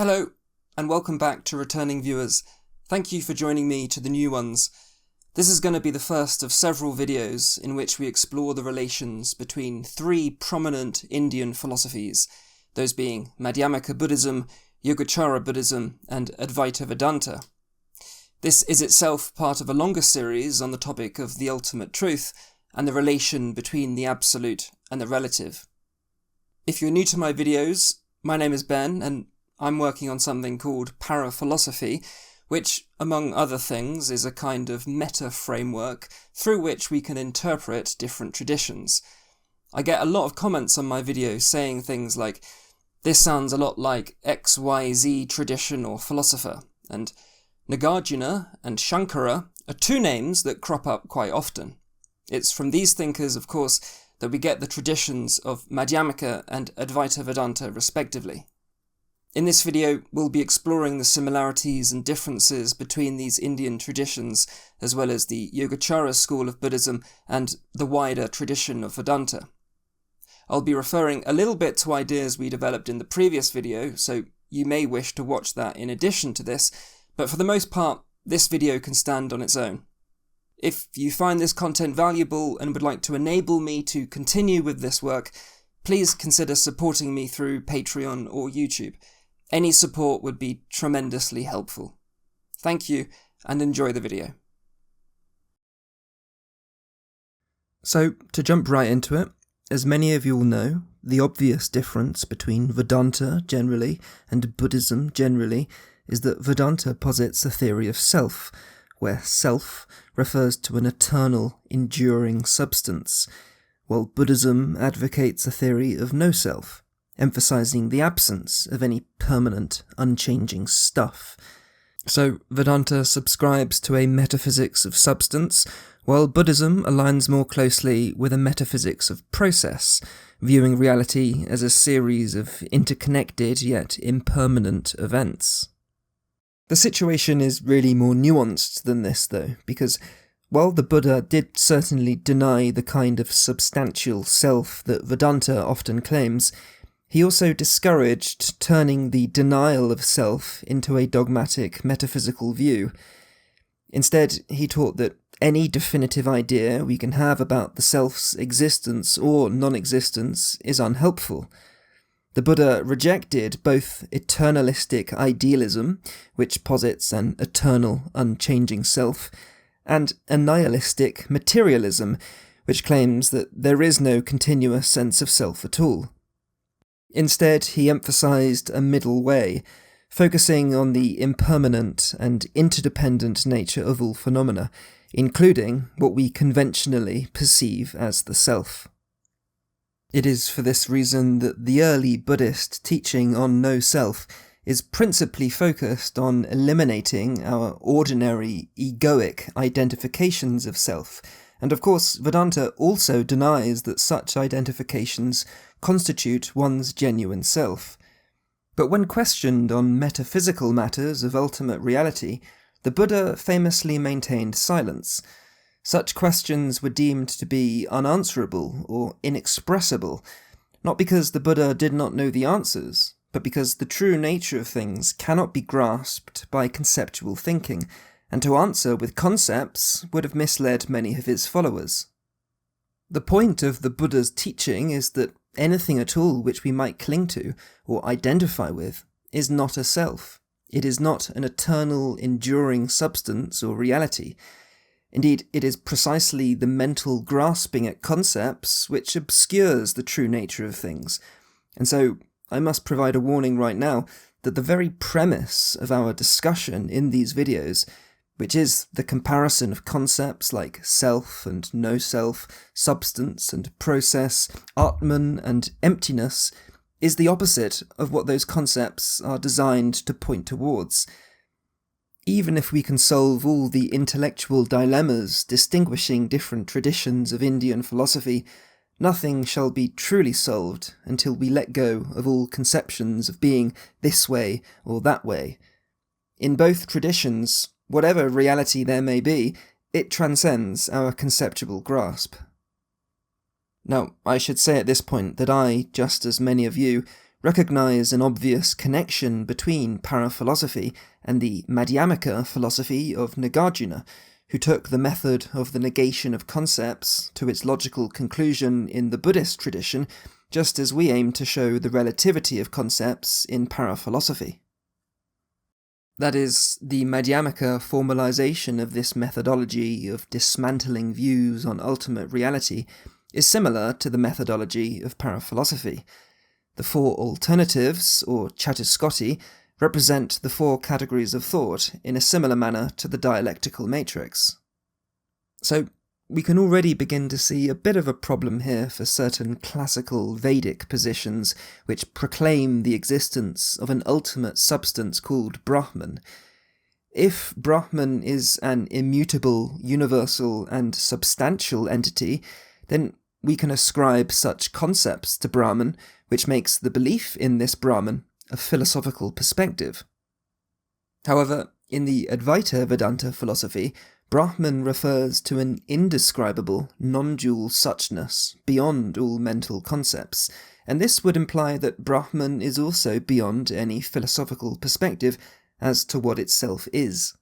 Hello, and welcome back to returning viewers. Thank you for joining me to the new ones. This is going to be the first of several videos in which we explore the relations between three prominent Indian philosophies, those being Madhyamaka Buddhism, Yogacara Buddhism, and Advaita Vedanta. This is itself part of a longer series on the topic of the ultimate truth and the relation between the absolute and the relative. If you're new to my videos, my name is Ben, and I'm working on something called paraphilosophy, which, among other things, is a kind of meta-framework through which we can interpret different traditions. I get a lot of comments on my videos saying things like, "This sounds a lot like XYZ tradition or philosopher," and Nagarjuna and Shankara are two names that crop up quite often. It's from these thinkers, of course, that we get the traditions of Madhyamaka and Advaita Vedanta respectively. In this video, we'll be exploring the similarities and differences between these Indian traditions, as well as the Yogacara school of Buddhism and the wider tradition of Vedanta. I'll be referring a little bit to ideas we developed in the previous video, so you may wish to watch that in addition to this, but for the most part, this video can stand on its own. If you find this content valuable and would like to enable me to continue with this work, please consider supporting me through Patreon or YouTube. Any support would be tremendously helpful. Thank you, and enjoy the video. So, to jump right into it, as many of you will know, the obvious difference between Vedanta generally and Buddhism generally is that Vedanta posits a theory of self, where self refers to an eternal, enduring substance, while Buddhism advocates a theory of no self, emphasizing the absence of any permanent, unchanging stuff. So Vedanta subscribes to a metaphysics of substance, while Buddhism aligns more closely with a metaphysics of process, viewing reality as a series of interconnected yet impermanent events. The situation is really more nuanced than this, though, because while the Buddha did certainly deny the kind of substantial self that Vedanta often claims, he also discouraged turning the denial of self into a dogmatic metaphysical view. Instead, he taught that any definitive idea we can have about the self's existence or non-existence is unhelpful. The Buddha rejected both eternalistic idealism, which posits an eternal, unchanging self, and a nihilistic materialism, which claims that there is no continuous sense of self at all. Instead, he emphasized a middle way, focusing on the impermanent and interdependent nature of all phenomena, including what we conventionally perceive as the self. It is for this reason that the early Buddhist teaching on no self is principally focused on eliminating our ordinary egoic identifications of self, and of course Vedanta also denies that such identifications constitute one's genuine self. But when questioned on metaphysical matters of ultimate reality, the Buddha famously maintained silence. Such questions were deemed to be unanswerable or inexpressible, not because the Buddha did not know the answers, but because the true nature of things cannot be grasped by conceptual thinking, and to answer with concepts would have misled many of his followers. The point of the Buddha's teaching is that anything at all which we might cling to or identify with is not a self. It is not an eternal, enduring substance or reality. Indeed, it is precisely the mental grasping at concepts which obscures the true nature of things. And so, I must provide a warning right now that the very premise of our discussion in these videos, which is the comparison of concepts like self and no self, substance and process, Atman and emptiness, is the opposite of what those concepts are designed to point towards. Even if we can solve all the intellectual dilemmas distinguishing different traditions of Indian philosophy, nothing shall be truly solved until we let go of all conceptions of being this way or that way. In both traditions, whatever reality there may be, it transcends our conceptual grasp. Now, I should say at this point that I, just as many of you, recognise an obvious connection between paraphilosophy and the Madhyamaka philosophy of Nagarjuna, who took the method of the negation of concepts to its logical conclusion in the Buddhist tradition, just as we aim to show the relativity of concepts in paraphilosophy. That is, the Madhyamaka formalization of this methodology of dismantling views on ultimate reality is similar to the methodology of paraphilosophy. The four alternatives, or Chatuskoti, represent the four categories of thought in a similar manner to the dialectical matrix. So, we can already begin to see a bit of a problem here for certain classical Vedic positions which proclaim the existence of an ultimate substance called Brahman. If Brahman is an immutable, universal, and substantial entity, then we can ascribe such concepts to Brahman, which makes the belief in this Brahman a philosophical perspective. However, in the Advaita Vedanta philosophy, Brahman refers to an indescribable, non-dual suchness beyond all mental concepts, and this would imply that Brahman is also beyond any philosophical perspective as to what itself is.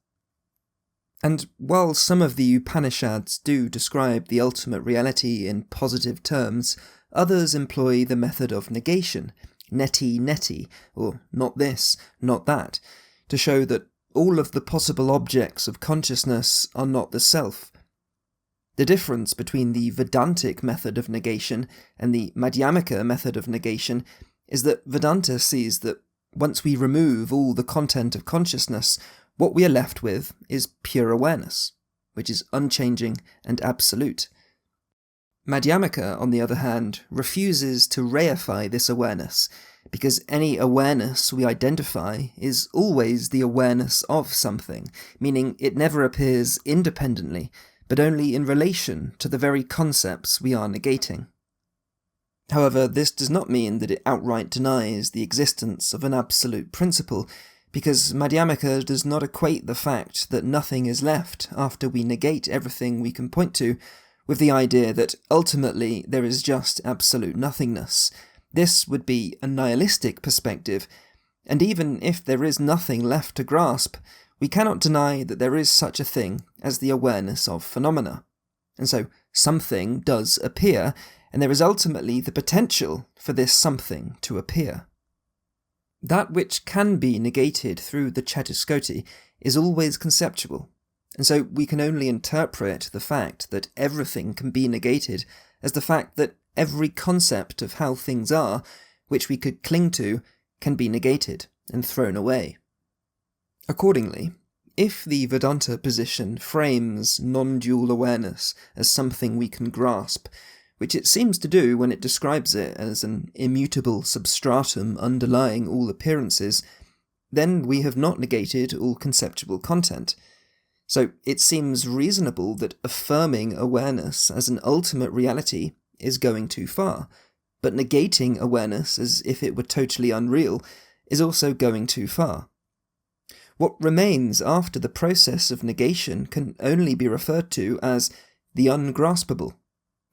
And while some of the Upanishads do describe the ultimate reality in positive terms, others employ the method of negation, neti, or not this, not that, to show that all of the possible objects of consciousness are not the self. The difference between the Vedantic method of negation and the Madhyamaka method of negation is that Vedanta sees that once we remove all the content of consciousness, what we are left with is pure awareness, which is unchanging and absolute. Madhyamaka, on the other hand, refuses to reify this awareness, because any awareness we identify is always the awareness of something, meaning it never appears independently, but only in relation to the very concepts we are negating. However, this does not mean that it outright denies the existence of an absolute principle, because Madhyamaka does not equate the fact that nothing is left after we negate everything we can point to with the idea that ultimately there is just absolute nothingness. This would be a nihilistic perspective, and even if there is nothing left to grasp, we cannot deny that there is such a thing as the awareness of phenomena. And so something does appear, and there is ultimately the potential for this something to appear. That which can be negated through the Chatuskoti is always conceptual, and so we can only interpret the fact that everything can be negated as the fact that every concept of how things are, which we could cling to, can be negated and thrown away. Accordingly, if the Vedanta position frames non-dual awareness as something we can grasp, which it seems to do when it describes it as an immutable substratum underlying all appearances, then we have not negated all conceptual content. So it seems reasonable that affirming awareness as an ultimate reality is going too far, but negating awareness as if it were totally unreal is also going too far. What remains after the process of negation can only be referred to as the ungraspable,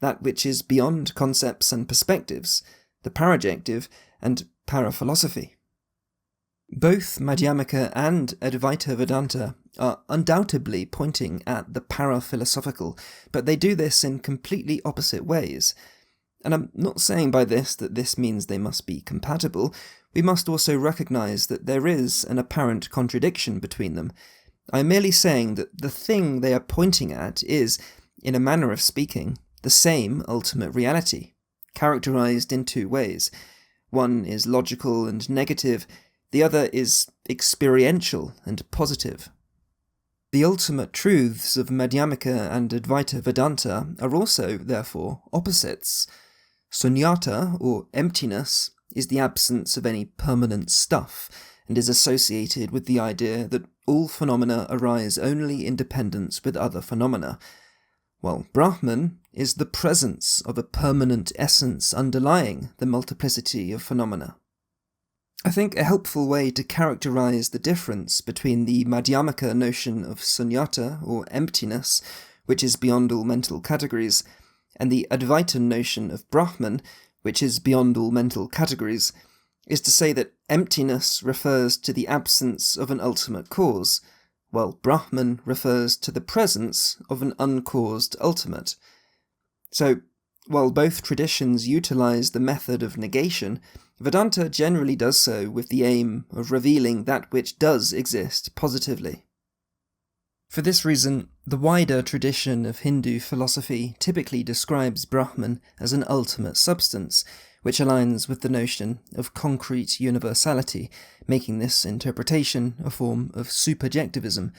that which is beyond concepts and perspectives, the parajective and paraphilosophy. Both Madhyamaka and Advaita Vedanta are undoubtedly pointing at the paraphilosophical, but they do this in completely opposite ways. And I'm not saying by this that this means they must be compatible. We must also recognise that there is an apparent contradiction between them. I'm merely saying that the thing they are pointing at is, in a manner of speaking, the same ultimate reality, characterised in two ways. One is logical and negative, the other is experiential and positive. The ultimate truths of Madhyamaka and Advaita Vedanta are also, therefore, opposites. Sunyata, or emptiness, is the absence of any permanent stuff, and is associated with the idea that all phenomena arise only in dependence with other phenomena, while Brahman is the presence of a permanent essence underlying the multiplicity of phenomena. I think a helpful way to characterize the difference between the Madhyamaka notion of sunyata, or emptiness, which is beyond all mental categories, and the Advaita notion of Brahman, which is beyond all mental categories, is to say that emptiness refers to the absence of an ultimate cause, while Brahman refers to the presence of an uncaused ultimate. So, while both traditions utilize the method of negation, Vedanta generally does so with the aim of revealing that which does exist positively. For this reason, the wider tradition of Hindu philosophy typically describes Brahman as an ultimate substance, which aligns with the notion of concrete universality, making this interpretation a form of superjectivism.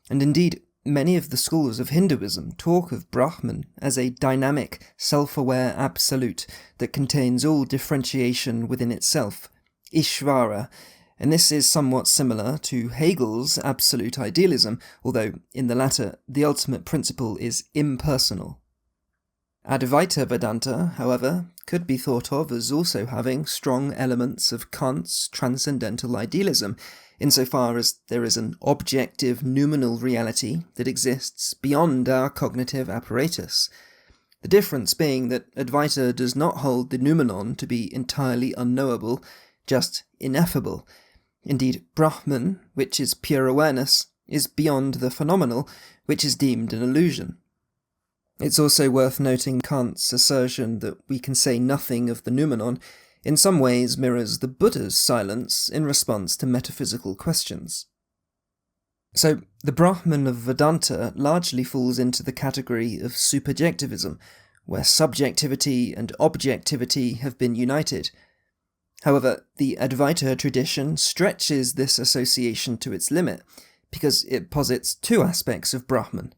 And indeed, many of the schools of Hinduism talk of Brahman as a dynamic, self-aware absolute that contains all differentiation within itself, Ishvara, and this is somewhat similar to Hegel's absolute idealism, although in the latter, the ultimate principle is impersonal. Advaita Vedanta, however, could be thought of as also having strong elements of Kant's transcendental idealism, insofar as there is an objective noumenal reality that exists beyond our cognitive apparatus. The difference being that Advaita does not hold the noumenon to be entirely unknowable, just ineffable. Indeed, Brahman, which is pure awareness, is beyond the phenomenal, which is deemed an illusion. It's also worth noting Kant's assertion that we can say nothing of the noumenon in some ways mirrors the Buddha's silence in response to metaphysical questions. So, the Brahman of Vedanta largely falls into the category of superjectivism, where subjectivity and objectivity have been united. However, the Advaita tradition stretches this association to its limit, because it posits two aspects of Brahman.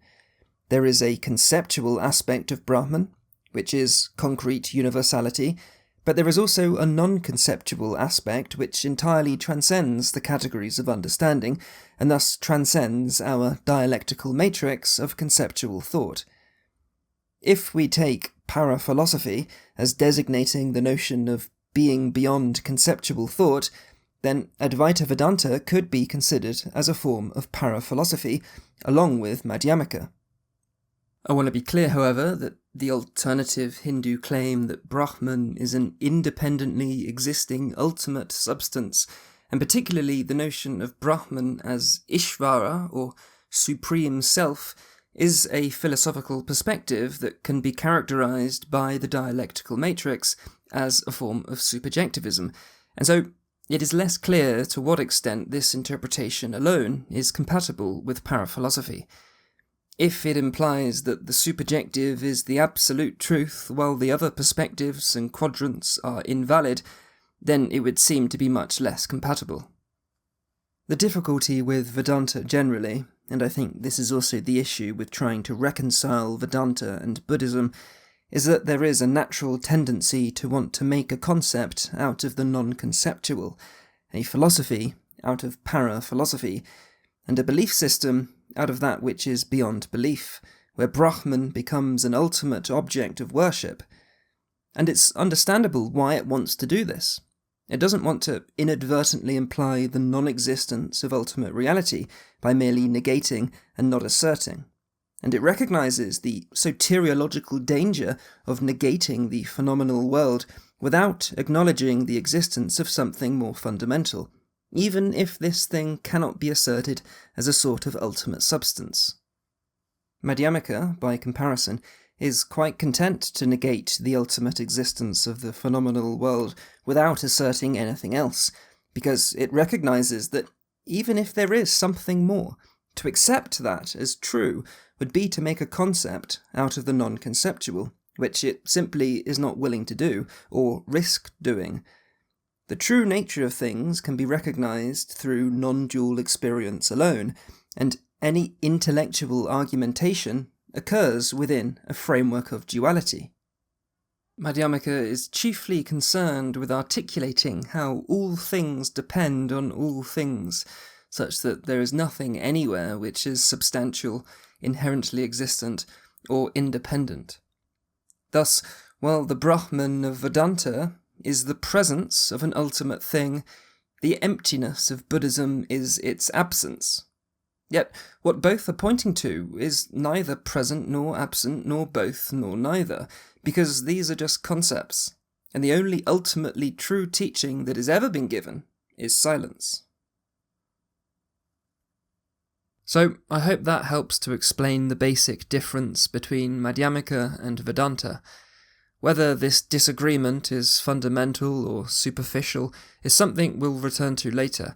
There is a conceptual aspect of Brahman, which is concrete universality, but there is also a non-conceptual aspect which entirely transcends the categories of understanding, and thus transcends our dialectical matrix of conceptual thought. If we take paraphilosophy as designating the notion of being beyond conceptual thought, then Advaita Vedanta could be considered as a form of paraphilosophy, along with Madhyamaka. I want to be clear, however, that the alternative Hindu claim that Brahman is an independently existing ultimate substance, and particularly the notion of Brahman as Ishvara, or supreme self, is a philosophical perspective that can be characterized by the dialectical matrix as a form of superjectivism, and so it is less clear to what extent this interpretation alone is compatible with paraphilosophy. If it implies that the superjective is the absolute truth while the other perspectives and quadrants are invalid, then it would seem to be much less compatible. The difficulty with Vedanta generally, and I think this is also the issue with trying to reconcile Vedanta and Buddhism, is that there is a natural tendency to want to make a concept out of the non-conceptual, a philosophy out of para-philosophy, and a belief system out of that which is beyond belief, where Brahman becomes an ultimate object of worship. And it's understandable why it wants to do this. It doesn't want to inadvertently imply the non-existence of ultimate reality by merely negating and not asserting. And it recognizes the soteriological danger of negating the phenomenal world without acknowledging the existence of something more fundamental, even if this thing cannot be asserted as a sort of ultimate substance. Madhyamaka, by comparison, is quite content to negate the ultimate existence of the phenomenal world without asserting anything else, because it recognizes that even if there is something more, to accept that as true would be to make a concept out of the non-conceptual, which it simply is not willing to do, or risk doing. The true nature of things can be recognized through non-dual experience alone, and any intellectual argumentation occurs within a framework of duality. Madhyamaka is chiefly concerned with articulating how all things depend on all things, such that there is nothing anywhere which is substantial, inherently existent, or independent. Thus, while the Brahman of Vedanta is the presence of an ultimate thing, the emptiness of Buddhism is its absence. Yet, what both are pointing to is neither present nor absent, nor both nor neither, because these are just concepts. and the only ultimately true teaching that has ever been given is silence. So, I hope that helps to explain the basic difference between Madhyamaka and Vedanta. Whether this disagreement is fundamental or superficial is something we'll return to later.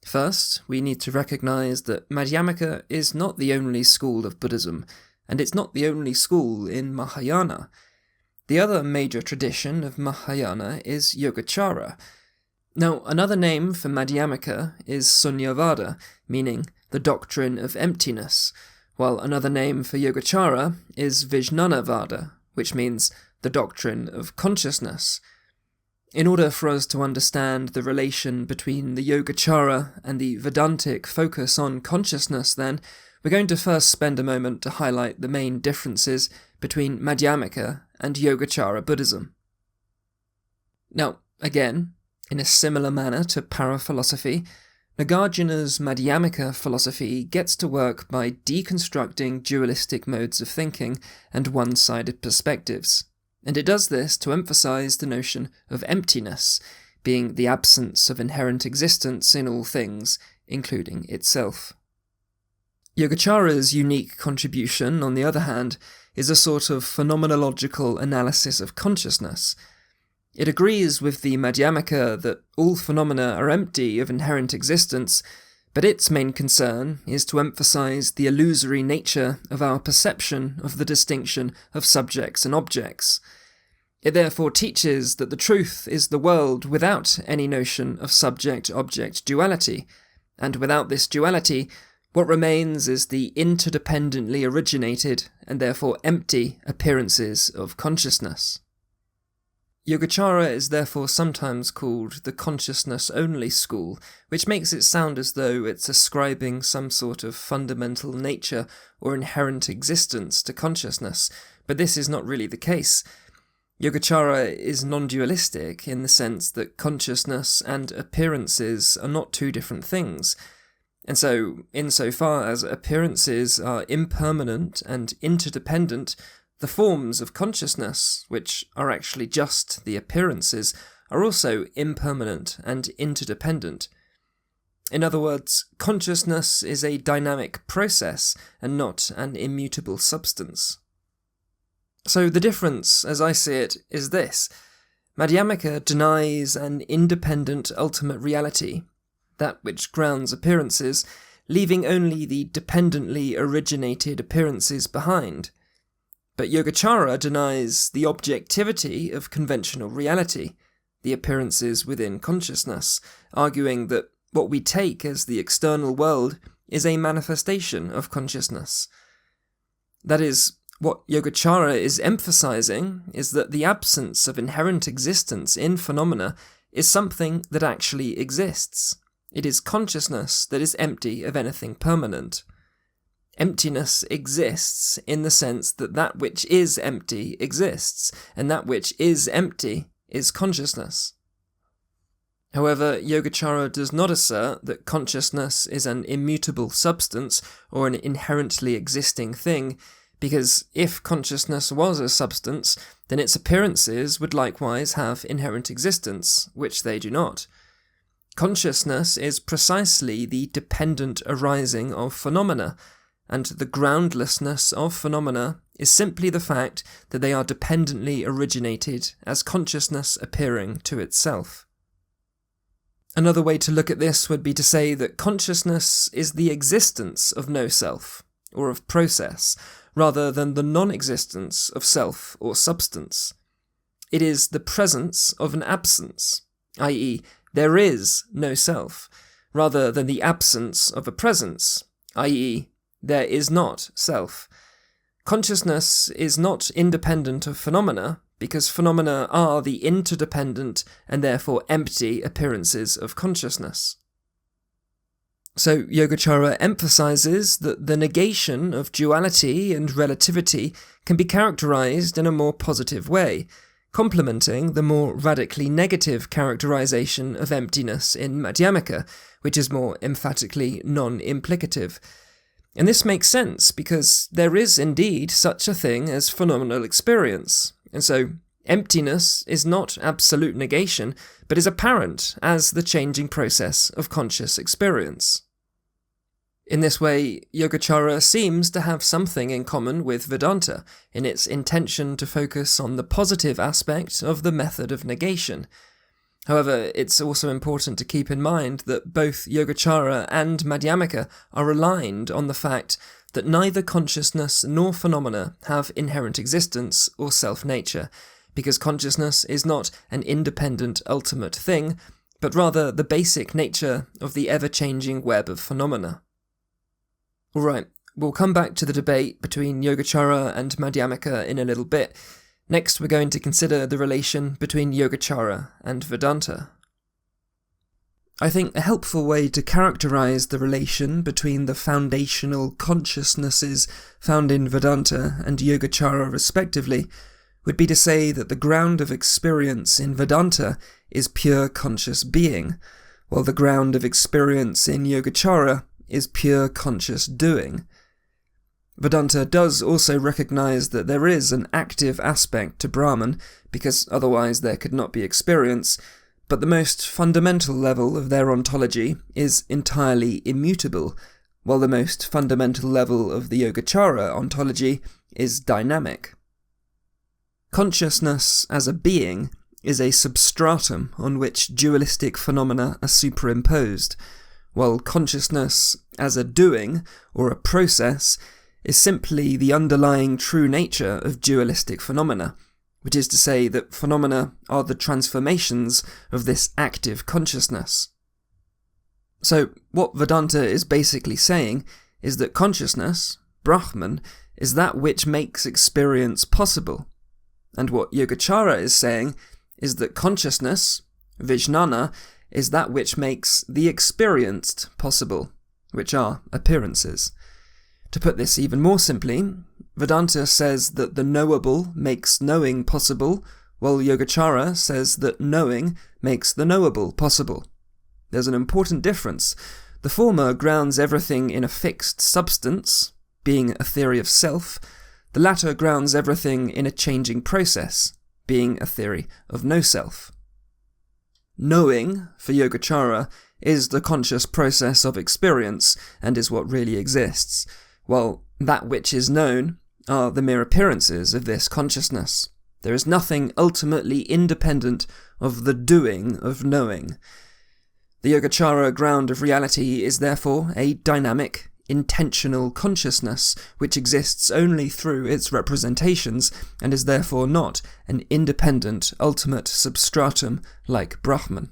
First, we need to recognise that Madhyamaka is not the only school of Buddhism, and it's not the only school in Mahayana. The other major tradition of Mahayana is Yogacara. Now, another name for Madhyamaka is Sunyavada, meaning the doctrine of emptiness, while another name for Yogacara is Vijnanavada, which means the doctrine of consciousness. In order for us to understand the relation between the Yogacara and the Vedantic focus on consciousness, then, we're going to first spend a moment to highlight the main differences between Madhyamaka and Yogacara Buddhism. Now, again, in a similar manner to paraphilosophy, Nagarjuna's Madhyamaka philosophy gets to work by deconstructing dualistic modes of thinking and one-sided perspectives, and it does this to emphasize the notion of emptiness, being the absence of inherent existence in all things, including itself. Yogačara's unique contribution, on the other hand, is a sort of phenomenological analysis of consciousness. It agrees with the Madhyamaka that all phenomena are empty of inherent existence, but its main concern is to emphasize the illusory nature of our perception of the distinction of subjects and objects. It therefore teaches that the truth is the world without any notion of subject-object duality, and without this duality, what remains is the interdependently originated and therefore empty appearances of consciousness. Yogacara is therefore sometimes called the consciousness-only school, which makes it sound as though it's ascribing some sort of fundamental nature or inherent existence to consciousness, but this is not really the case. Yogacara is non-dualistic in the sense that consciousness and appearances are not two different things, and so, insofar as appearances are impermanent and interdependent, the forms of consciousness, which are actually just the appearances, are also impermanent and interdependent. In other words, consciousness is a dynamic process and not an immutable substance. So the difference, as I see it, is this. Madhyamaka denies an independent ultimate reality, that which grounds appearances, leaving only the dependently originated appearances behind. But Yogacara denies the objectivity of conventional reality, the appearances within consciousness, arguing that what we take as the external world is a manifestation of consciousness. That is, what Yogacara is emphasizing is that the absence of inherent existence in phenomena is something that actually exists. It is consciousness that is empty of anything permanent. Emptiness exists in the sense that that which is empty exists, and that which is empty is consciousness. However, Yogacara does not assert that consciousness is an immutable substance or an inherently existing thing, because if consciousness was a substance, then its appearances would likewise have inherent existence, which they do not. Consciousness is precisely the dependent arising of phenomena, and the groundlessness of phenomena is simply the fact that they are dependently originated as consciousness appearing to itself. Another way to look at this would be to say that consciousness is the existence of no self, or of process, rather than the non-existence of self or substance. It is the presence of an absence, i.e., there is no self, rather than the absence of a presence, i.e., there is not self. Consciousness is not independent of phenomena, because phenomena are the interdependent and therefore empty appearances of consciousness. So Yogacara emphasizes that the negation of duality and relativity can be characterized in a more positive way, complementing the more radically negative characterization of emptiness in Madhyamaka, which is more emphatically non-implicative. And this makes sense because there is indeed such a thing as phenomenal experience, and so Emptiness is not absolute negation, but is apparent as the changing process of conscious experience. In this way, Yogacara seems to have something in common with Vedanta in its intention to focus on the positive aspect of the method of negation. However, it's also important to keep in mind that both Yogacara and Madhyamaka are aligned on the fact that neither consciousness nor phenomena have inherent existence or self-nature, because consciousness is not an independent ultimate thing, but rather the basic nature of the ever-changing web of phenomena. Alright, we'll come back to the debate between Yogacara and Madhyamaka in a little bit. Next, we're going to consider the relation between Yogacara and Vedanta. I think a helpful way to characterize the relation between the foundational consciousnesses found in Vedanta and Yogacara respectively would be to say that the ground of experience in Vedanta is pure conscious being, while the ground of experience in Yogacara is pure conscious doing. Vedanta does also recognize that there is an active aspect to Brahman, because otherwise there could not be experience, but the most fundamental level of their ontology is entirely immutable, while the most fundamental level of the Yogacara ontology is dynamic. Consciousness as a being is a substratum on which dualistic phenomena are superimposed, while consciousness as a doing, or a process, is simply the underlying true nature of dualistic phenomena, which is to say that phenomena are the transformations of this active consciousness. So, what Vedanta is basically saying is that consciousness, Brahman, is that which makes experience possible, and what Yogacara is saying is that consciousness, Vijnana, is that which makes the experienced possible, which are appearances. To put this even more simply, Vedanta says that the knowable makes knowing possible, while Yogacara says that knowing makes the knowable possible. There's an important difference. The former grounds everything in a fixed substance, being a theory of self. The latter grounds everything in a changing process, being a theory of no-self. Knowing, for Yogacara, is the conscious process of experience, and is what really exists, while that which is known are the mere appearances of this consciousness. There is nothing ultimately independent of the doing of knowing. The Yogacara ground of reality is therefore a dynamic, intentional consciousness which exists only through its representations and is therefore not an independent ultimate substratum like Brahman.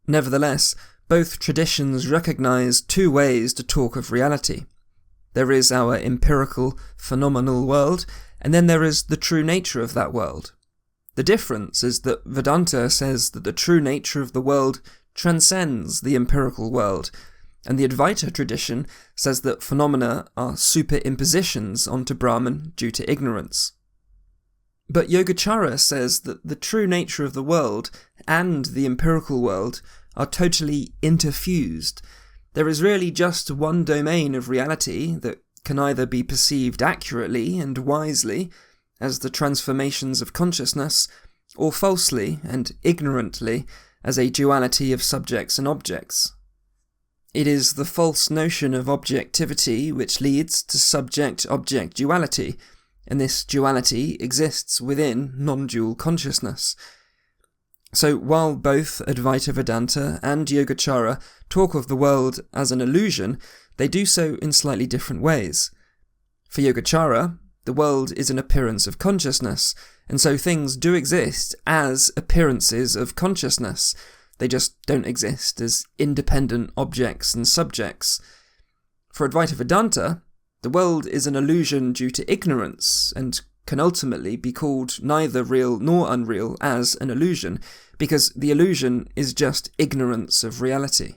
Nevertheless, both traditions recognize two ways to talk of reality. There is our empirical, phenomenal world, and then there is the true nature of that world. The difference is that Vedanta says that the true nature of the world transcends the empirical world, and the Advaita tradition says that phenomena are superimpositions onto Brahman due to ignorance. But Yogacara says that the true nature of the world and the empirical world are totally interfused. There is really just one domain of reality that can either be perceived accurately and wisely, as the transformations of consciousness, or falsely and ignorantly, as a duality of subjects and objects. It is the false notion of objectivity which leads to subject-object duality, and this duality exists within non-dual consciousness. So while both Advaita Vedanta and Yogacara talk of the world as an illusion, they do so in slightly different ways. For Yogacara, the world is an appearance of consciousness, and so things do exist as appearances of consciousness. They just don't exist as independent objects and subjects. For Advaita Vedanta, the world is an illusion due to ignorance, and can ultimately be called neither real nor unreal as an illusion, because the illusion is just ignorance of reality.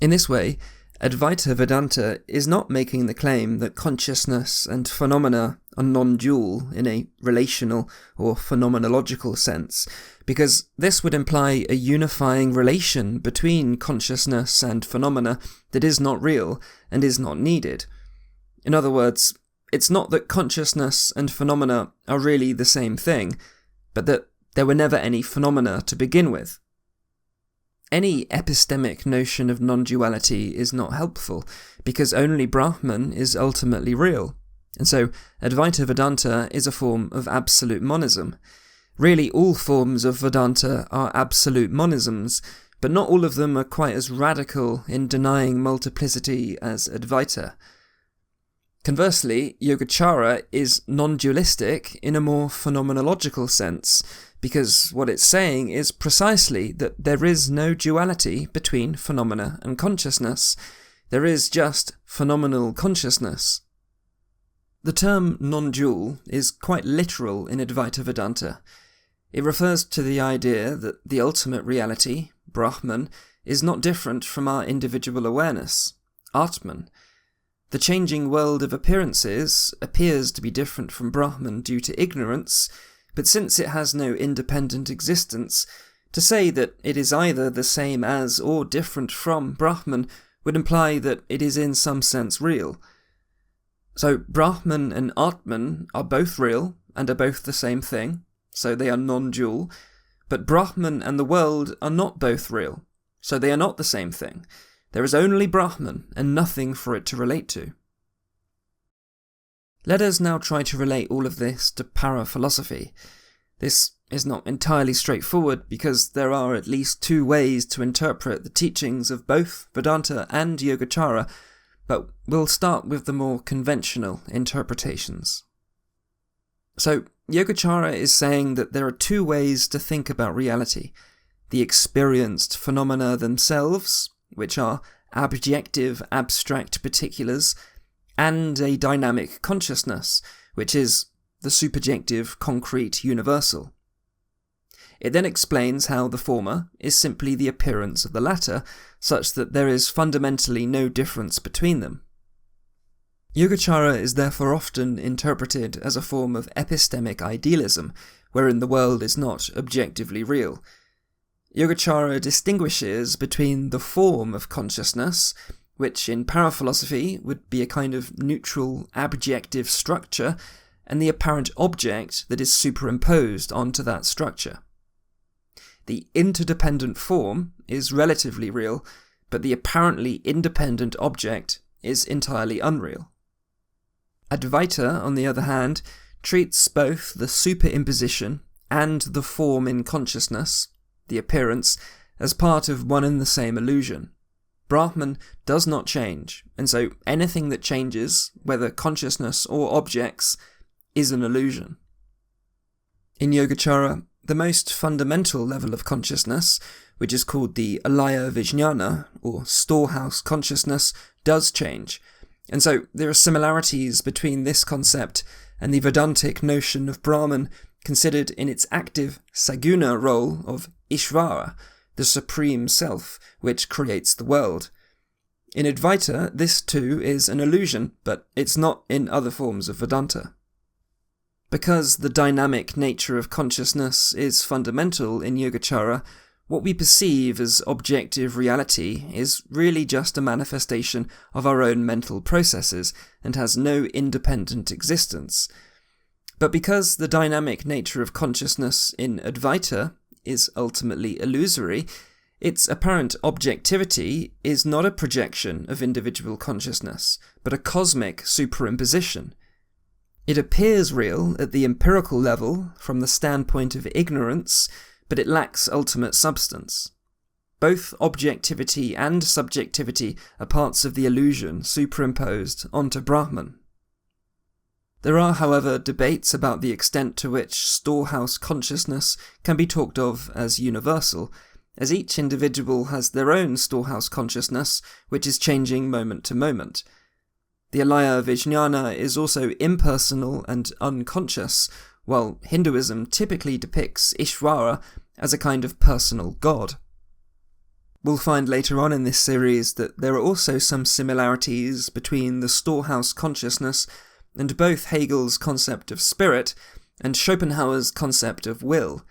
In this way, Advaita Vedanta is not making the claim that consciousness and phenomena are non-dual in a relational or phenomenological sense, because this would imply a unifying relation between consciousness and phenomena that is not real and is not needed. In other words, it's not that consciousness and phenomena are really the same thing, but that there were never any phenomena to begin with. Any epistemic notion of non-duality is not helpful, because only Brahman is ultimately real, and so Advaita Vedanta is a form of absolute monism. Really, all forms of Vedanta are absolute monisms, but not all of them are quite as radical in denying multiplicity as Advaita. Conversely, Yogacara is non-dualistic in a more phenomenological sense, because what it's saying is precisely that there is no duality between phenomena and consciousness. There is just phenomenal consciousness. The term non-dual is quite literal in Advaita Vedanta. It refers to the idea that the ultimate reality, Brahman, is not different from our individual awareness, Atman. The changing world of appearances appears to be different from Brahman due to ignorance, but since it has no independent existence, to say that it is either the same as or different from Brahman would imply that it is in some sense real. So Brahman and Atman are both real and are both the same thing, so they are non-dual, but Brahman and the world are not both real, so they are not the same thing. There is only Brahman and nothing for it to relate to. Let us now try to relate all of this to para-philosophy. This is not entirely straightforward because there are at least two ways to interpret the teachings of both Vedanta and Yogacara, but we'll start with the more conventional interpretations. So, Yogacara is saying that there are two ways to think about reality: the experienced phenomena themselves, which are objective, abstract particulars, and a dynamic consciousness, which is the superjective, concrete universal. It then explains how the former is simply the appearance of the latter, such that there is fundamentally no difference between them. Yogacara is therefore often interpreted as a form of epistemic idealism, wherein the world is not objectively real. Yogacara distinguishes between the form of consciousness, which in paraphilosophy would be a kind of neutral, objective structure, and the apparent object that is superimposed onto that structure. The interdependent form is relatively real, but the apparently independent object is entirely unreal. Advaita, on the other hand, treats both the superimposition and the form in consciousness, the appearance, as part of one and the same illusion. Brahman does not change, and so anything that changes, whether consciousness or objects, is an illusion. In Yogacara, the most fundamental level of consciousness, which is called the alaya-vijnana, or storehouse consciousness, does change, and so there are similarities between this concept and the Vedantic notion of Brahman considered in its active saguna role of Ishvara, the supreme self, which creates the world. In Advaita, this too is an illusion, but it's not in other forms of Vedanta. Because the dynamic nature of consciousness is fundamental in Yogacara, what we perceive as objective reality is really just a manifestation of our own mental processes and has no independent existence. But because the dynamic nature of consciousness in Advaita is ultimately illusory, its apparent objectivity is not a projection of individual consciousness, but a cosmic superimposition. It appears real at the empirical level from the standpoint of ignorance, but it lacks ultimate substance. Both objectivity and subjectivity are parts of the illusion superimposed onto Brahman. There are, however, debates about the extent to which storehouse consciousness can be talked of as universal, as each individual has their own storehouse consciousness, which is changing moment to moment. The alaya-vijnana is also impersonal and unconscious, while Hinduism typically depicts Ishvara as a kind of personal god. We'll find later on in this series that there are also some similarities between the storehouse consciousness and both Hegel's concept of spirit and Schopenhauer's concept of will.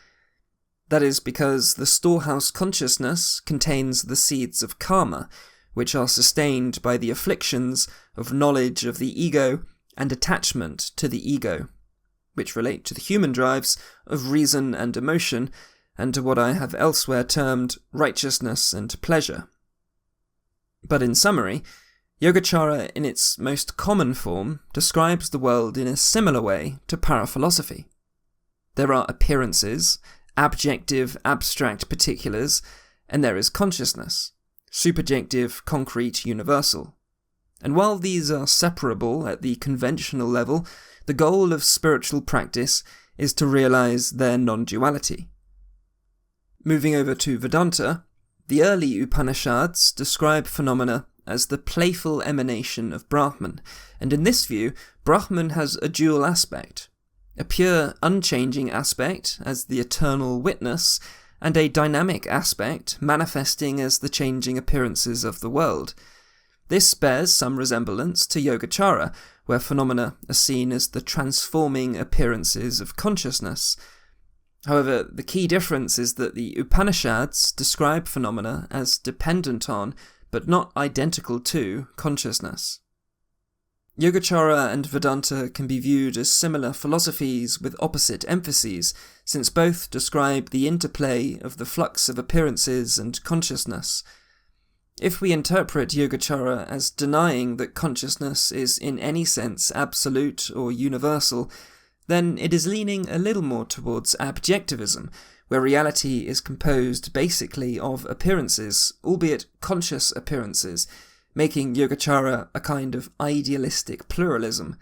That is because the storehouse consciousness contains the seeds of karma, which are sustained by the afflictions of knowledge of the ego and attachment to the ego, which relate to the human drives of reason and emotion, and to what I have elsewhere termed righteousness and pleasure. But in summary, Yogacara in its most common form describes the world in a similar way to paraphilosophy. There are appearances, abjective, abstract particulars, and there is consciousness, superjective, concrete, universal. And while these are separable at the conventional level, the goal of spiritual practice is to realize their non-duality. Moving over to Vedanta, the early Upanishads describe phenomena as the playful emanation of Brahman, and in this view, Brahman has a dual aspect, a pure, unchanging aspect as the eternal witness, and a dynamic aspect manifesting as the changing appearances of the world. This bears some resemblance to Yogacara, where phenomena are seen as the transforming appearances of consciousness. However, the key difference is that the Upanishads describe phenomena as dependent on, but not identical to, consciousness. Yogacara and Vedanta can be viewed as similar philosophies with opposite emphases, since both describe the interplay of the flux of appearances and consciousness. If we interpret Yogacara as denying that consciousness is in any sense absolute or universal, then it is leaning a little more towards abjectivism, where reality is composed basically of appearances, albeit conscious appearances, making Yogacara a kind of idealistic pluralism.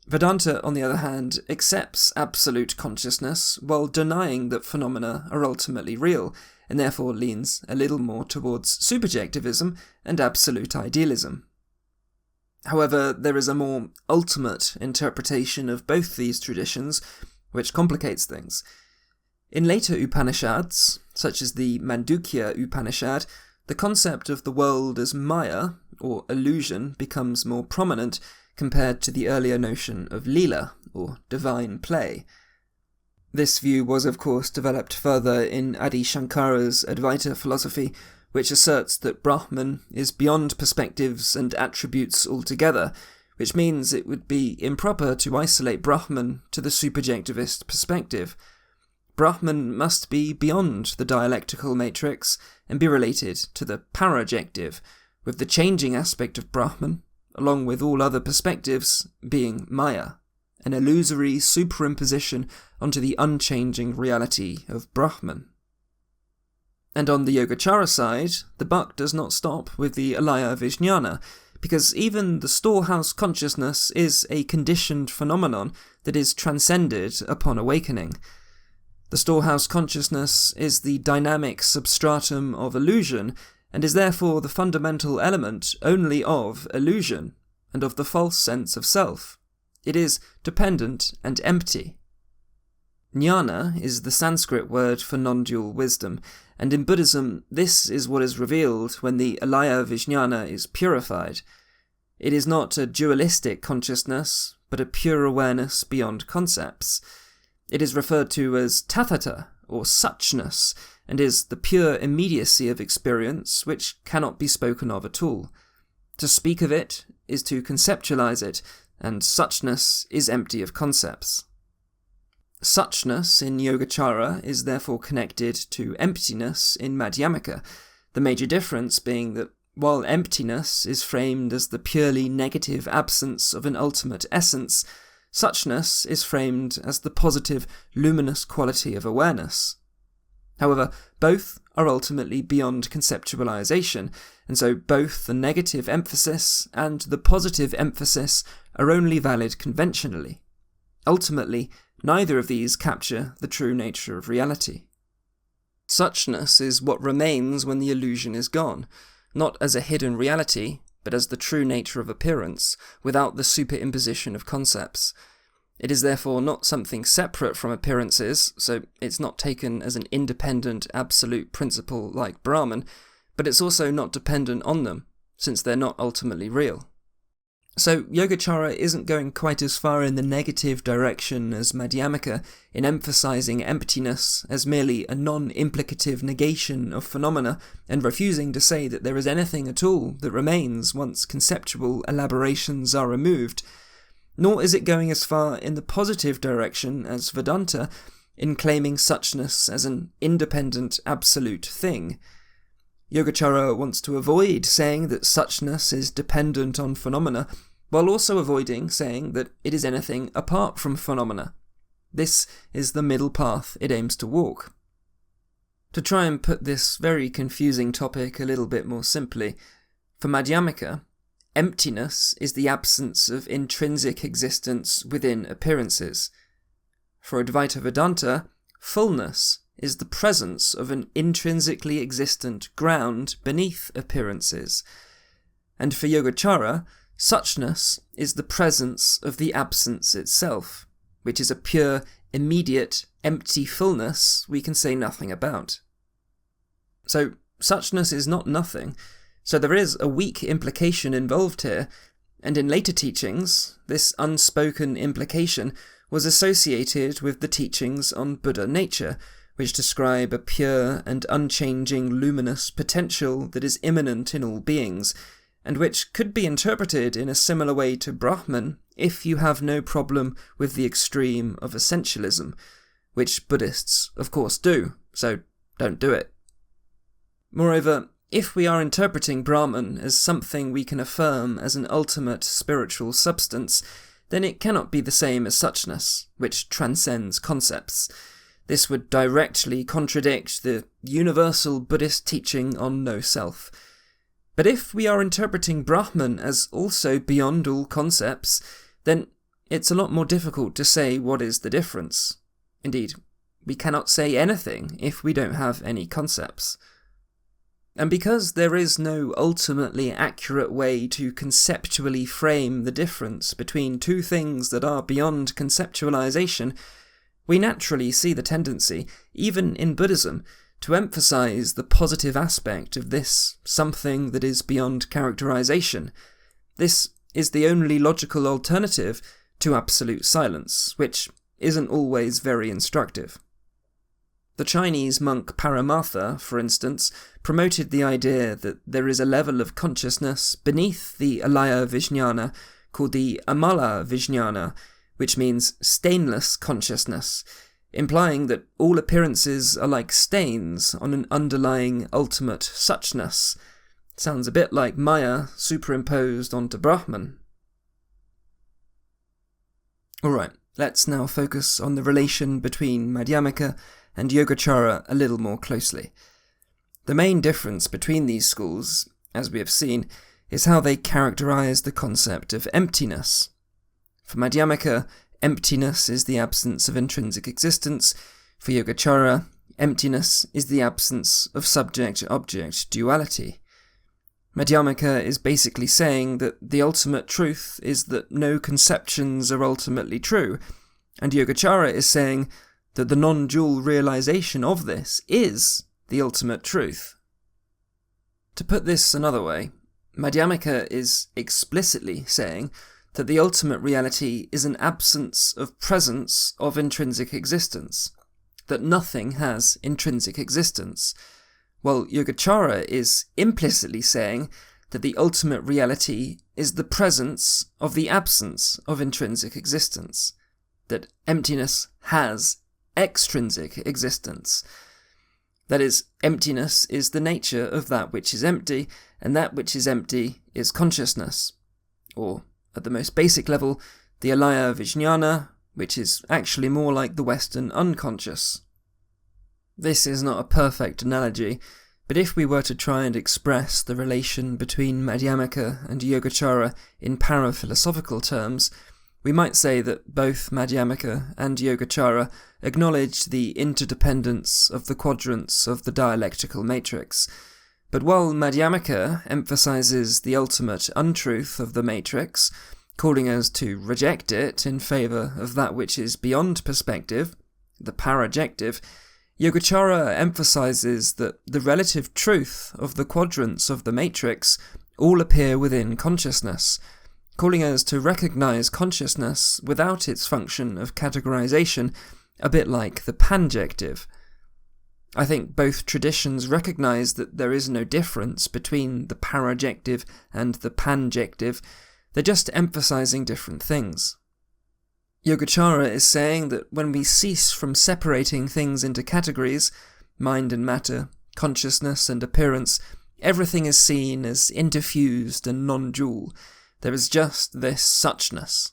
Vedanta, on the other hand, accepts absolute consciousness while denying that phenomena are ultimately real, and therefore leans a little more towards superjectivism and absolute idealism. However, there is a more ultimate interpretation of both these traditions, which complicates things. In later Upanishads, such as the Mandukya Upanishad, the concept of the world as Maya, or illusion, becomes more prominent compared to the earlier notion of Leela, or divine play. This view was of course developed further in Adi Shankara's Advaita philosophy, which asserts that Brahman is beyond perspectives and attributes altogether, which means it would be improper to isolate Brahman to the superjectivist perspective. Brahman must be beyond the dialectical matrix and be related to the parajective, with the changing aspect of Brahman, along with all other perspectives, being Maya, an illusory superimposition onto the unchanging reality of Brahman. And on the Yogacara side, the buck does not stop with the alaya-vijnana, because even the storehouse consciousness is a conditioned phenomenon that is transcended upon awakening. The storehouse consciousness is the dynamic substratum of illusion, and is therefore the fundamental element only of illusion, and of the false sense of self. It is dependent and empty. Jnana is the Sanskrit word for non-dual wisdom, and in Buddhism this is what is revealed when the alaya-vijnana is purified. It is not a dualistic consciousness, but a pure awareness beyond concepts. It is referred to as tathata, or suchness, and is the pure immediacy of experience which cannot be spoken of at all. To speak of it is to conceptualize it, and suchness is empty of concepts. Suchness in Yogacara is therefore connected to emptiness in Madhyamaka, the major difference being that while emptiness is framed as the purely negative absence of an ultimate essence, suchness is framed as the positive, luminous quality of awareness. However, both are ultimately beyond conceptualization, and so both the negative emphasis and the positive emphasis are only valid conventionally. Ultimately, neither of these capture the true nature of reality. Suchness is what remains when the illusion is gone, not as a hidden reality, but as the true nature of appearance, without the superimposition of concepts. It is therefore not something separate from appearances, so it's not taken as an independent, absolute principle like Brahman, but it's also not dependent on them, since they're not ultimately real. So Yogacara isn't going quite as far in the negative direction as Madhyamaka in emphasizing emptiness as merely a non-implicative negation of phenomena and refusing to say that there is anything at all that remains once conceptual elaborations are removed. nor is it going as far in the positive direction as Vedanta in claiming suchness as an independent, absolute thing. Yogacara wants to avoid saying that suchness is dependent on phenomena, while also avoiding saying that it is anything apart from phenomena. This is the middle path it aims to walk. To try and put this very confusing topic a little bit more simply, for Madhyamaka, emptiness is the absence of intrinsic existence within appearances. For Advaita Vedanta, fullness is the presence of an intrinsically existent ground beneath appearances. And for Yogacara, suchness is the presence of the absence itself, which is a pure, immediate, empty fullness we can say nothing about. So, suchness is not nothing, so there is a weak implication involved here, and in later teachings, this unspoken implication was associated with the teachings on Buddha nature, which describe a pure and unchanging luminous potential that is immanent in all beings, and which could be interpreted in a similar way to Brahman if you have no problem with the extreme of essentialism, which Buddhists, of course, do, so don't do it. Moreover, if we are interpreting Brahman as something we can affirm as an ultimate spiritual substance, then it cannot be the same as suchness, which transcends concepts. This would directly contradict the universal Buddhist teaching on no-self. But if we are interpreting Brahman as also beyond all concepts, then it's a lot more difficult to say what is the difference. Indeed, we cannot say anything if we don't have any concepts. And because there is no ultimately accurate way to conceptually frame the difference between two things that are beyond conceptualization, we naturally see the tendency, even in Buddhism, to emphasize the positive aspect of this something that is beyond characterization. This is the only logical alternative to absolute silence, which isn't always very instructive. The Chinese monk Paramartha, for instance, promoted the idea that there is a level of consciousness beneath the alaya-vijnana called the amala-vijnana, which means stainless consciousness, implying that all appearances are like stains on an underlying ultimate suchness. Sounds a bit like Maya superimposed onto Brahman. Alright, let's now focus on the relation between Madhyamaka and Yogacara a little more closely. The main difference between these schools, as we have seen, is how they characterize the concept of emptiness. For Madhyamaka, emptiness is the absence of intrinsic existence. For Yogacara, emptiness is the absence of subject-object duality. Madhyamaka is basically saying that the ultimate truth is that no conceptions are ultimately true, and Yogacara is saying that the non-dual realization of this is the ultimate truth. To put this another way, Madhyamaka is explicitly saying that the ultimate reality is an absence of presence of intrinsic existence, that nothing has intrinsic existence, while Yogacara is implicitly saying that the ultimate reality is the presence of the absence of intrinsic existence, that emptiness has extrinsic existence. That is, emptiness is the nature of that which is empty, and that which is empty is consciousness, or, at the most basic level, the alaya-vijnana, which is actually more like the Western unconscious. This is not a perfect analogy, but if we were to try and express the relation between Madhyamaka and Yogacara in paraphilosophical terms, we might say that both Madhyamaka and Yogacara acknowledge the interdependence of the quadrants of the dialectical matrix. But while Madhyamaka emphasizes the ultimate untruth of the matrix, calling us to reject it in favour of that which is beyond perspective, the parajective, Yogacara emphasizes that the relative truth of the quadrants of the matrix all appear within consciousness, calling us to recognize consciousness without its function of categorization, a bit like the panjective. I think both traditions recognize that there is no difference between the parajective and the panjective, they're just emphasizing different things. Yogacara is saying that when we cease from separating things into categories, mind and matter, consciousness and appearance, everything is seen as interfused and non-dual. There is just this suchness.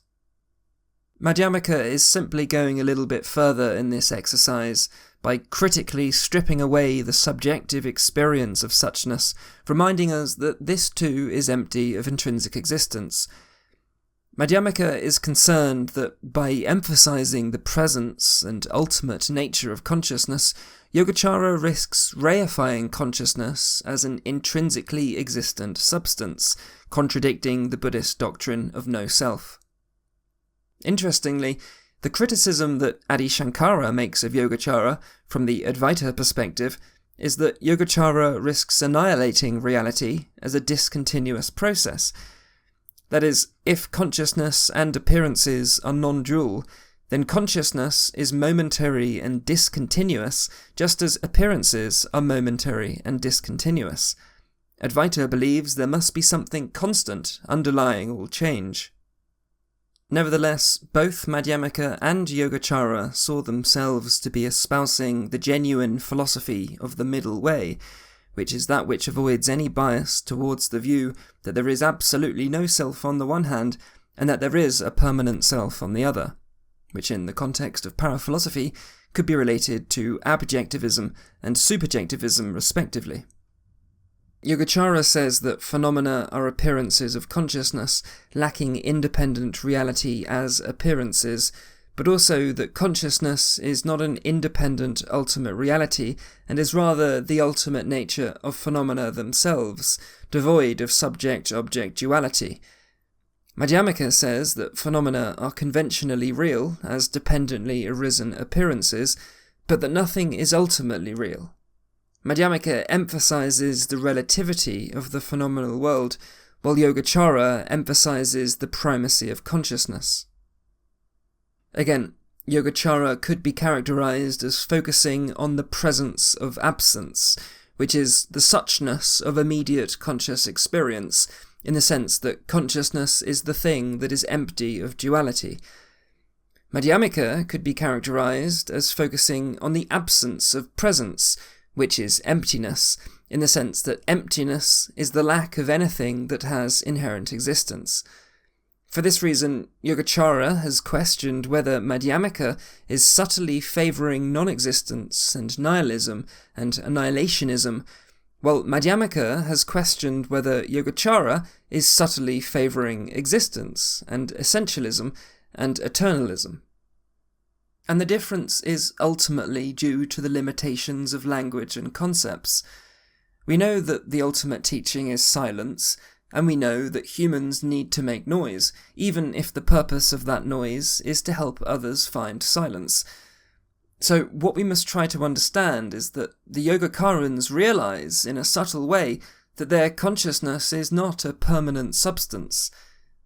Madhyamaka is simply going a little bit further in this exercise by critically stripping away the subjective experience of suchness, reminding us that this too is empty of intrinsic existence. Madhyamaka is concerned that by emphasizing the presence and ultimate nature of consciousness, Yogacara risks reifying consciousness as an intrinsically existent substance, contradicting the Buddhist doctrine of no self. Interestingly, the criticism that Adi Shankara makes of Yogacara from the Advaita perspective is that Yogacara risks annihilating reality as a discontinuous process. That is, if consciousness and appearances are non-dual, then consciousness is momentary and discontinuous, just as appearances are momentary and discontinuous. Advaita believes there must be something constant underlying all change. Nevertheless, both Madhyamaka and Yogacara saw themselves to be espousing the genuine philosophy of the middle way, which is that which avoids any bias towards the view that there is absolutely no self on the one hand, and that there is a permanent self on the other, which in the context of paraphilosophy could be related to abjectivism and subjectivism respectively. Yogacara says that phenomena are appearances of consciousness, lacking independent reality as appearances, but also that consciousness is not an independent ultimate reality, and is rather the ultimate nature of phenomena themselves, devoid of subject-object duality. Madhyamaka says that phenomena are conventionally real as dependently arisen appearances, but that nothing is ultimately real. Madhyamaka emphasizes the relativity of the phenomenal world, while Yogacara emphasizes the primacy of consciousness. Again, Yogacara could be characterized as focusing on the presence of absence, which is the suchness of immediate conscious experience, in the sense that consciousness is the thing that is empty of duality. Madhyamaka could be characterized as focusing on the absence of presence, which is emptiness, in the sense that emptiness is the lack of anything that has inherent existence. For this reason, Yogacara has questioned whether Madhyamaka is subtly favouring non-existence and nihilism and annihilationism, while Madhyamaka has questioned whether Yogacara is subtly favouring existence and essentialism and eternalism. And the difference is ultimately due to the limitations of language and concepts. We know that the ultimate teaching is silence, and we know that humans need to make noise, even if the purpose of that noise is to help others find silence. So what we must try to understand is that the Yogacarans realise, in a subtle way, that their consciousness is not a permanent substance,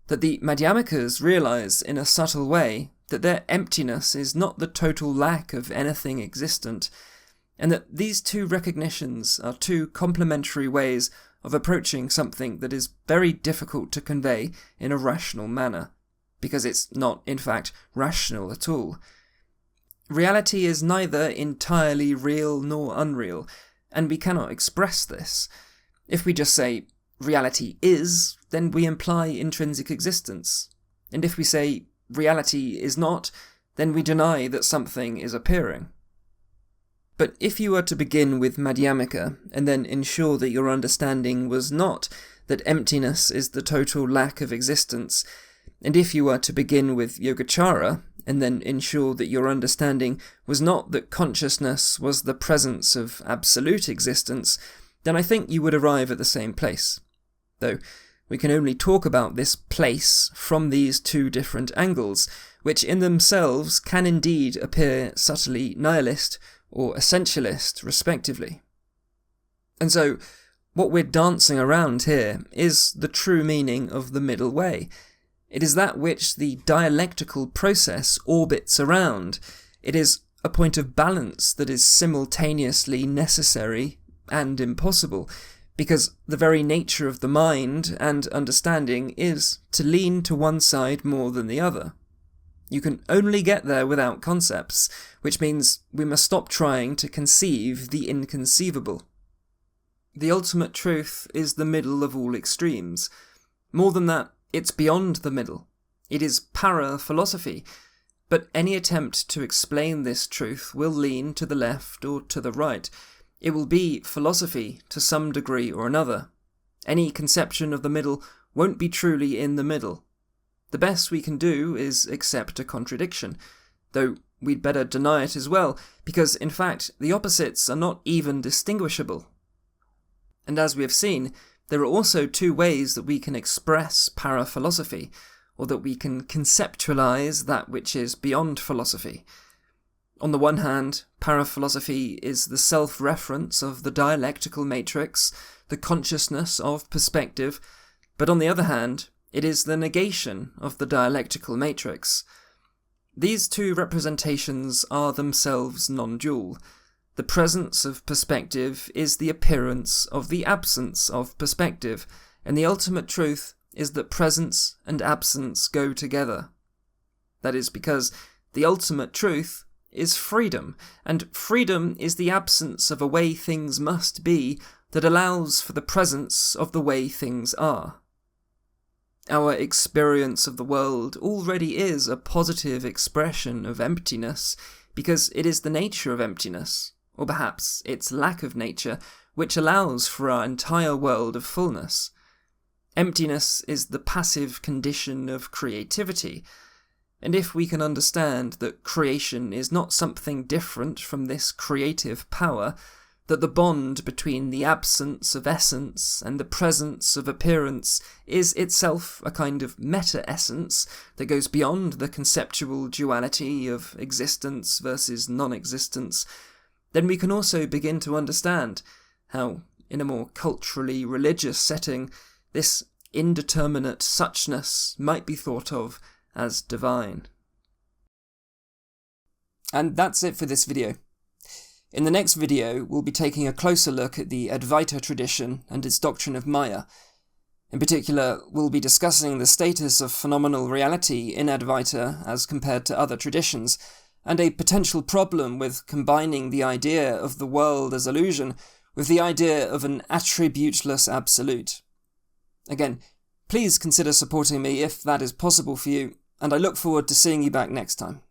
that the Madhyamakas realise, in a subtle way, that their emptiness is not the total lack of anything existent, and that these two recognitions are two complementary ways of approaching something that is very difficult to convey in a rational manner, because it's not, in fact, rational at all. Reality is neither entirely real nor unreal, and we cannot express this. If we just say, reality is, then we imply intrinsic existence, and if we say, reality is not, then we deny that something is appearing. But if you were to begin with Madhyamaka, and then ensure that your understanding was not that emptiness is the total lack of existence, and if you were to begin with Yogacara, and then ensure that your understanding was not that consciousness was the presence of absolute existence, then I think you would arrive at the same place. Though we can only talk about this place from these two different angles, which in themselves can indeed appear subtly nihilist or essentialist, respectively. And so, what we're dancing around here is the true meaning of the middle way. It is that which the dialectical process orbits around. It is a point of balance that is simultaneously necessary and impossible, because the very nature of the mind and understanding is to lean to one side more than the other. You can only get there without concepts, which means we must stop trying to conceive the inconceivable. The ultimate truth is the middle of all extremes. More than that, it's beyond the middle. It is para-philosophy, but any attempt to explain this truth will lean to the left or to the right. It will be philosophy to some degree or another. Any conception of the middle won't be truly in the middle. The best we can do is accept a contradiction, though we'd better deny it as well, because in fact the opposites are not even distinguishable. And as we have seen, there are also two ways that we can express para-philosophy, or that we can conceptualize that which is beyond philosophy. On the one hand, para-philosophy is the self-reference of the dialectical matrix, the consciousness of perspective, but on the other hand, it is the negation of the dialectical matrix. These two representations are themselves non-dual. The presence of perspective is the appearance of the absence of perspective, and the ultimate truth is that presence and absence go together. That is because the ultimate truth is freedom, and freedom is the absence of a way things must be that allows for the presence of the way things are. Our experience of the world already is a positive expression of emptiness, because it is the nature of emptiness, or perhaps its lack of nature, which allows for our entire world of fullness. Emptiness is the passive condition of creativity, and if we can understand that creation is not something different from this creative power, that the bond between the absence of essence and the presence of appearance is itself a kind of meta-essence that goes beyond the conceptual duality of existence versus non-existence, then we can also begin to understand how, in a more culturally religious setting, this indeterminate suchness might be thought of as divine. And that's it for this video. In the next video, we'll be taking a closer look at the Advaita tradition and its doctrine of Maya. In particular, we'll be discussing the status of phenomenal reality in Advaita as compared to other traditions, and a potential problem with combining the idea of the world as illusion with the idea of an attributeless absolute. Again, please consider supporting me if that is possible for you, and I look forward to seeing you back next time.